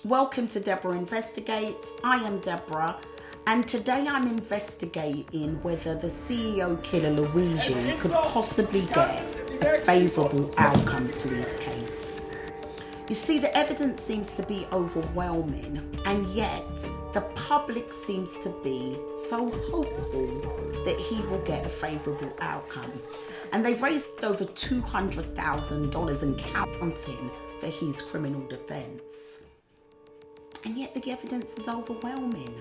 Welcome to Deborah Investigates. I am Deborah, and today I'm investigating whether the CEO killer Luigi could possibly get a favourable outcome to his case. You see, the evidence seems to be overwhelming, and yet the public seems to be so hopeful that he will get a favourable outcome. And they've raised over $200,000 and counting for his criminal defence. And yet the evidence is overwhelming.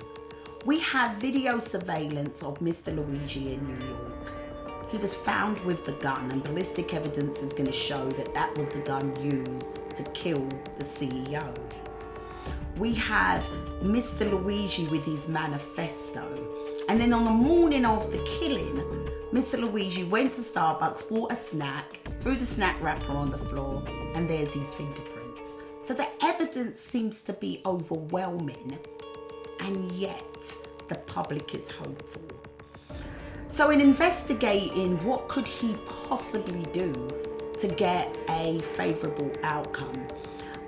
We have video surveillance of Mr. Luigi in New York. He was found with the gun, and ballistic evidence is going to show that that was the gun used to kill the CEO. We have Mr. Luigi with his manifesto. And then on the morning of the killing, Mr. Luigi went to Starbucks, bought a snack, threw the snack wrapper on the floor, and there's his fingerprints. So the evidence seems to be overwhelming, and yet the public is hopeful. So in investigating what could he possibly do to get a favourable outcome,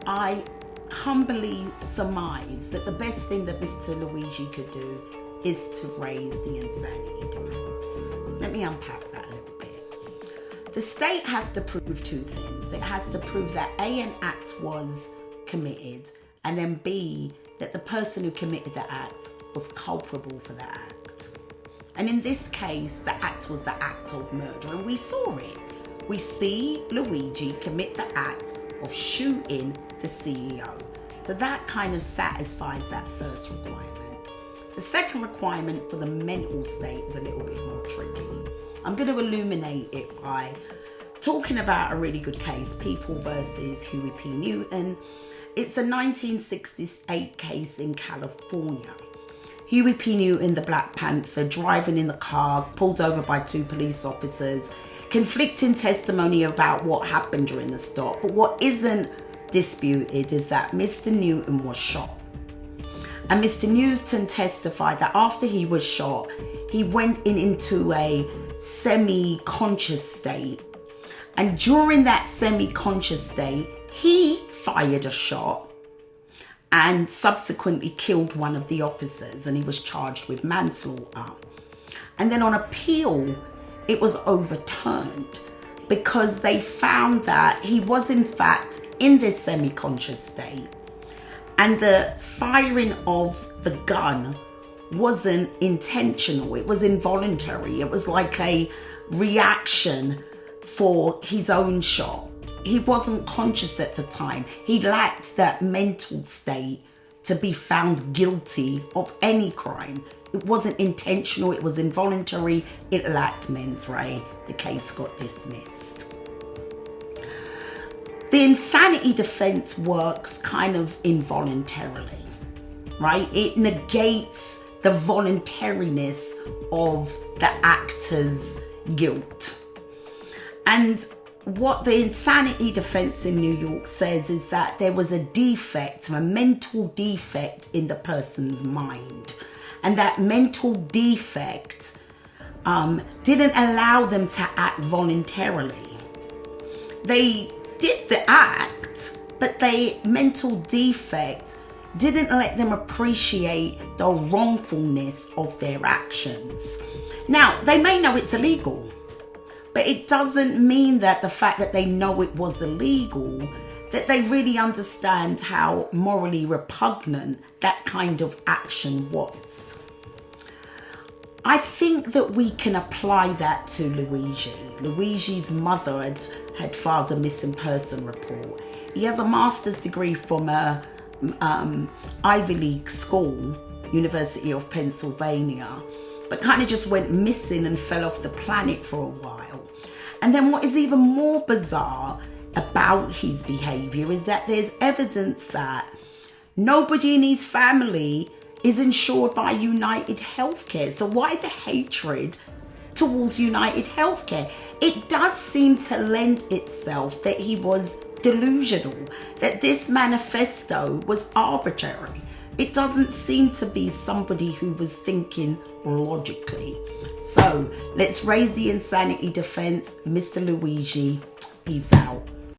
I humbly surmise that the best thing that Mr. Luigi could do is to raise the insanity defence. Let me unpack that a little bit. The state has to prove two things. It has to prove that A, an act was committed, and then B, that the person who committed the act was culpable for the act. And in this case, the act was the act of murder, and we saw it. We see Luigi commit the act of shooting the CEO. So that kind of satisfies that first requirement. The second requirement for the mental state is a little bit more tricky. I'm going to illuminate it by talking about a really good case, People versus Huey P. Newton. It's a 1968 case in California. Huey P. Newton, the Black Panther, driving in the car, pulled over by two police officers, conflicting testimony about what happened during the stop. But what isn't disputed is that Mr. Newton was shot. And Mr. Newton testified that after he was shot, he went into a semi-conscious state. And during that semi-conscious state, he fired a shot and subsequently killed one of the officers, and he was charged with manslaughter. And then on appeal, it was overturned because they found that he was in fact in this semi-conscious state, and the firing of the gun wasn't intentional, it was involuntary. It was like a reaction for his own shot. He wasn't conscious at the time. He lacked that mental state to be found guilty of any crime. It wasn't intentional, it was involuntary, it lacked mens rea. The case got dismissed. The insanity defense works kind of involuntarily, right? It negates the voluntariness of the actor's guilt. And what the insanity defense in New York says is that there was a defect, a mental defect in the person's mind. And that mental defect didn't allow them to act voluntarily. They did the act, but the mental defect didn't let them appreciate the wrongfulness of their actions. Now, they may know it's illegal, but it doesn't mean that the fact that they know it was illegal, that they really understand how morally repugnant that kind of action was. I think that we can apply that to Luigi. Luigi's mother had filed a missing person report. He has a master's degree from a Ivy League school, University of Pennsylvania, but kind of just went missing and fell off the planet for a while. And then what is even more bizarre about his behaviour is that there's evidence that nobody in his family is insured by United Healthcare. So why the hatred towards United Healthcare? It does seem to lend itself that he was delusional, that this manifesto was arbitrary. It doesn't seem to be somebody who was thinking logically. So let's raise the insanity defense. Mr. Luigi, peace out.